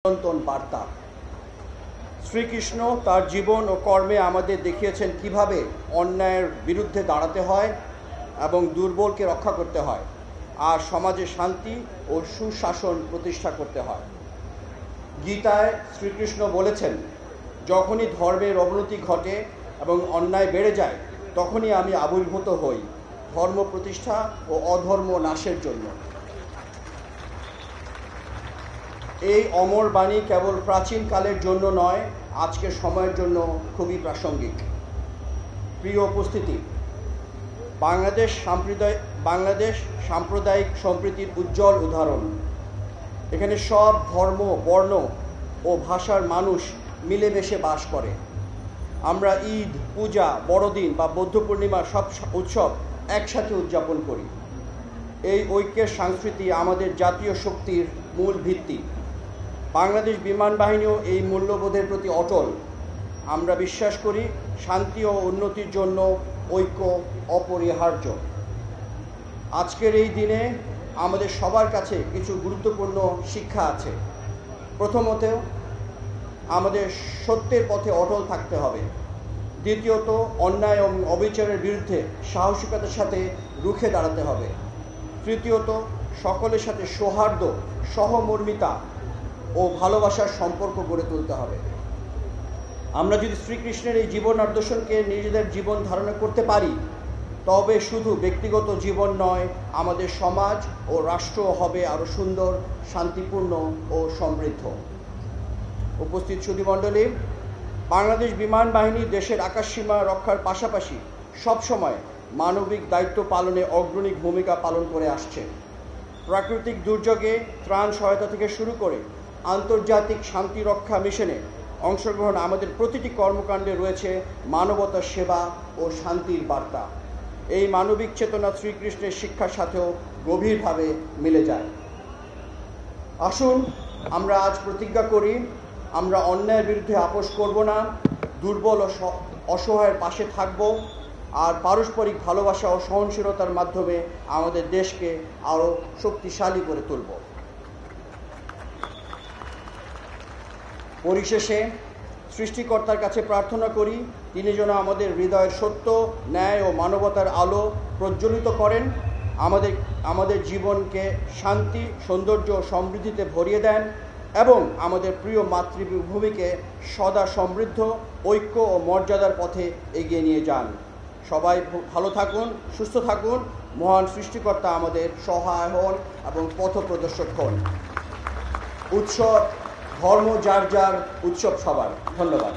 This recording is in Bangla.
চিরন্তন বার্তা। শ্রীকৃষ্ণ তার জীবন ও কর্মে আমাদের দেখিয়েছেন কিভাবে অন্যায়ের বিরুদ্ধে দাঁড়াতে হয় এবং দুর্বলকে রক্ষা করতে হয়, আর সমাজে শান্তি ও সুশাসন প্রতিষ্ঠা করতে হয়। গীতায় শ্রীকৃষ্ণ বলেছেন, যখনই ধর্মের অবনতি ঘটে এবং অন্যায় বেড়ে যায়, তখনই আমি আবির্ভূত হই ধর্ম প্রতিষ্ঠা ও অধর্ম নাশের জন্য। এই অমর বাণী কেবল প্রাচীন কালের জন্য নয়, আজকের সময়ের জন্য খুবই প্রাসঙ্গিক। প্রিয় উপস্থিতি, বাংলাদেশ সাম্প্রদায়িক সম্প্রীতির উজ্জ্বল উদাহরণ। এখানে সব ধর্ম, বর্ণ ও ভাষার মানুষ মিলেমিশে বাস করে। আমরা ঈদ, পূজা, বড়দিন বা বৌদ্ধ পূর্ণিমার সব উৎসব একসাথে উদযাপন করি। এই ঐক্যের সংস্কৃতি আমাদের জাতীয় শক্তির মূল ভিত্তি। বাংলাদেশ বিমান বাহিনীও এই মূল্যবোধের প্রতি অটল। আমরা বিশ্বাস করি, শান্তি ও উন্নতির জন্য ঐক্য অপরিহার্য। আজকের এই দিনে আমাদের সবার কাছে কিছু গুরুত্বপূর্ণ শিক্ষা আছে। প্রথমত, আমাদের সত্যের পথে অটল থাকতে হবে। দ্বিতীয়ত, অন্যায় এবং অবিচারের বিরুদ্ধে সাহসিকতার সাথে রুখে দাঁড়াতে হবে। তৃতীয়ত, সকলের সাথে সৌহার্দ্য, সহমর্মিতা ও ভালোবাসার সম্পর্ক গড়ে তুলতে হবে। আমরা যদি শ্রীকৃষ্ণের এই জীবন আদর্শকে নিজেদের জীবন ধারণা করতে পারি, তবে শুধু ব্যক্তিগত জীবন নয়, আমাদের সমাজ ও রাষ্ট্র হবে আরও সুন্দর, শান্তিপূর্ণ ও সমৃদ্ধ। উপস্থিত সুধীমণ্ডলী, বাংলাদেশ বিমান বাহিনী দেশের আকাশসীমা রক্ষার পাশাপাশি সবসময় মানবিক দায়িত্ব পালনে অগ্রণী ভূমিকা পালন করে আসছে। প্রাকৃতিক দুর্যোগে ত্রাণ সহায়তা থেকে শুরু করে আন্তর্জাতিক শান্তি রক্ষা মিশনে অংশগ্রহণ আমাদের প্রতিটি কর্মকাণ্ডে রয়েছে মানবতার সেবা ও শান্তির বার্তা। এই মানবিক চেতনা শ্রীকৃষ্ণের শিক্ষার সাথেও গভীরভাবে মিলে যায়। আসুন আমরা আজ প্রতিজ্ঞা করি, আমরা অন্যায়ের বিরুদ্ধে আপোস করব না, দুর্বল ও অসহায়ের পাশে থাকব, আর পারস্পরিক ভালোবাসা ও সহনশীলতার মাধ্যমে আমাদের দেশকে আরও শক্তিশালী করে তুলব। পরিশেষে সৃষ্টিকর্তার কাছে প্রার্থনা করি, তিনি যেন আমাদের হৃদয়ের সত্য, ন্যায় ও মানবতার আলো প্রজ্বলিত করেন, আমাদের জীবনকে শান্তি, সৌন্দর্য ও সমৃদ্ধিতে ভরিয়ে দেন এবং আমাদের প্রিয় মাতৃভূমিকে সদা সমৃদ্ধ, ঐক্য ও মর্যাদার পথে এগিয়ে নিয়ে যান। সবাই ভালো থাকুন, সুস্থ থাকুন। মহান সৃষ্টিকর্তা আমাদের সহায় হন এবং পথপ্রদর্শক হন। উৎসব ধর্ম যার যার, উৎসব সবার। ধন্যবাদ।